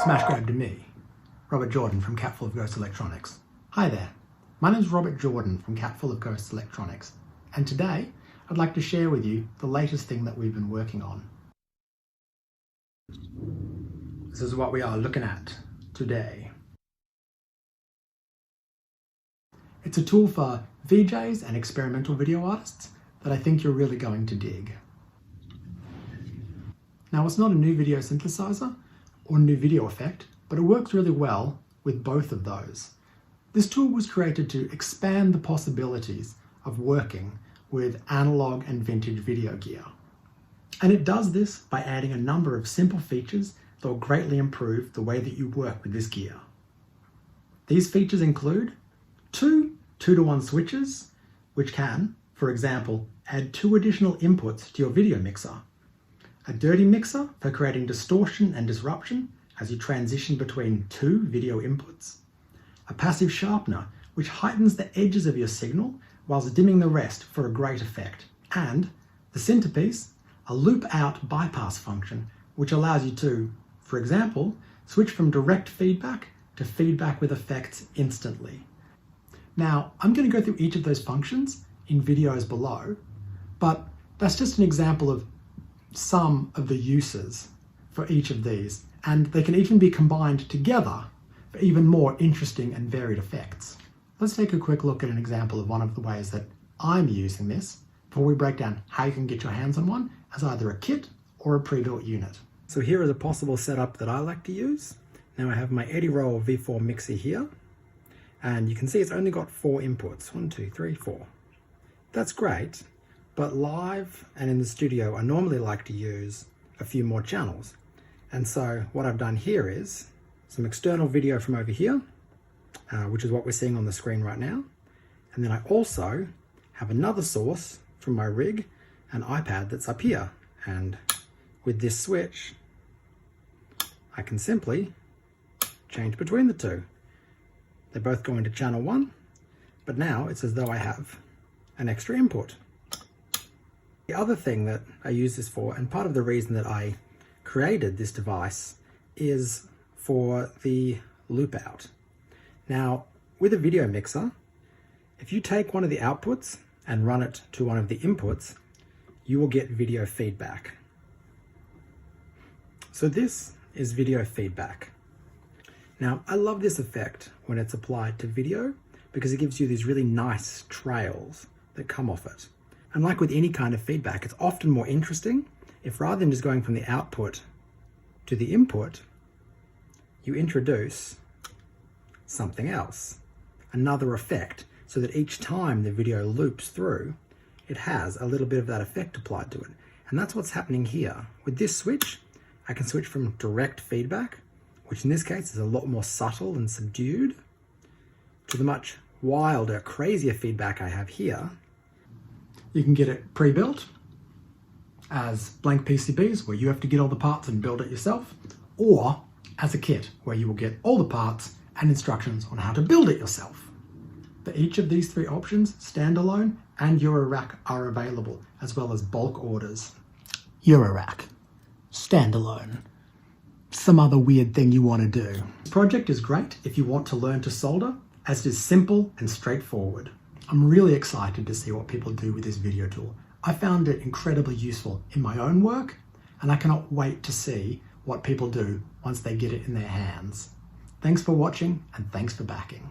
smash grab to me, Robert Jordan from Capful of Ghost Electronics. Hi there, my name is Robert Jordan from Capful of Ghost Electronics, and today I'd like to share with you the latest thing that we've been working on. This is what we are looking at today. It's a tool for VJs and experimental video artists that I think you're really going to dig. Now, it's not a new video synthesizer or new video effect, but it works really well with both of those. This tool was created to expand the possibilities of working with analog and vintage video gear. And it does this by adding a number of simple features that will greatly improve the way that you work with this gear. These features include two 2-to-1 switches, which can, for example, add 2 additional inputs to your video mixer, a dirty mixer for creating distortion and disruption as you transition between 2 video inputs, a passive sharpener which heightens the edges of your signal whilst dimming the rest for a great effect, and the centerpiece, a loop out bypass function which allows you to, for example, switch from direct feedback to feedback with effects instantly. Now, I'm going to go through each of those functions in videos below, but that's just an example of some of the uses for each of these, and they can even be combined together for even more interesting and varied effects. Let's take a quick look at an example of one of the ways that I'm using this before we break down how you can get your hands on one as either a kit or a pre-built unit. So here is a possible setup that I like to use. Now I have my Eddie Roll V4 mixer here, and you can see it's only got 4 inputs, 1, 2, 3, 4. That's great, but live and in the studio I normally like to use a few more channels. And so what I've done here is some external video from over here, which is what we're seeing on the screen right now. And then I also have another source from my rig, an iPad that's up here. And with this switch, I can simply change between the two. They're both going to channel 1, but now it's as though I have an extra input. The other thing that I use this for, and part of the reason that I created this device, is for the loop out. Now, with a video mixer, if you take one of the outputs and run it to one of the inputs, you will get video feedback. So this is video feedback. Now, I love this effect when it's applied to video because it gives you these really nice trails that come off it. And like with any kind of feedback, it's often more interesting if rather than just going from the output to the input, you introduce something else, another effect, so that each time the video loops through, it has a little bit of that effect applied to it. And that's what's happening here. With this switch, I can switch from direct feedback, which in this case is a lot more subtle and subdued, to the much wilder, crazier feedback I have here. You can get it pre-built as blank PCBs where you have to get all the parts and build it yourself, or as a kit where you will get all the parts and instructions on how to build it yourself. For each of these 3 options, standalone and eurorack are available, as well as bulk orders. Eurorack, standalone, some other weird thing you want to do. This project is great if you want to learn to solder, as it is simple and straightforward. I'm really excited to see what people do with this video tool. I found it incredibly useful in my own work, and I cannot wait to see what people do once they get it in their hands. Thanks for watching, and thanks for backing.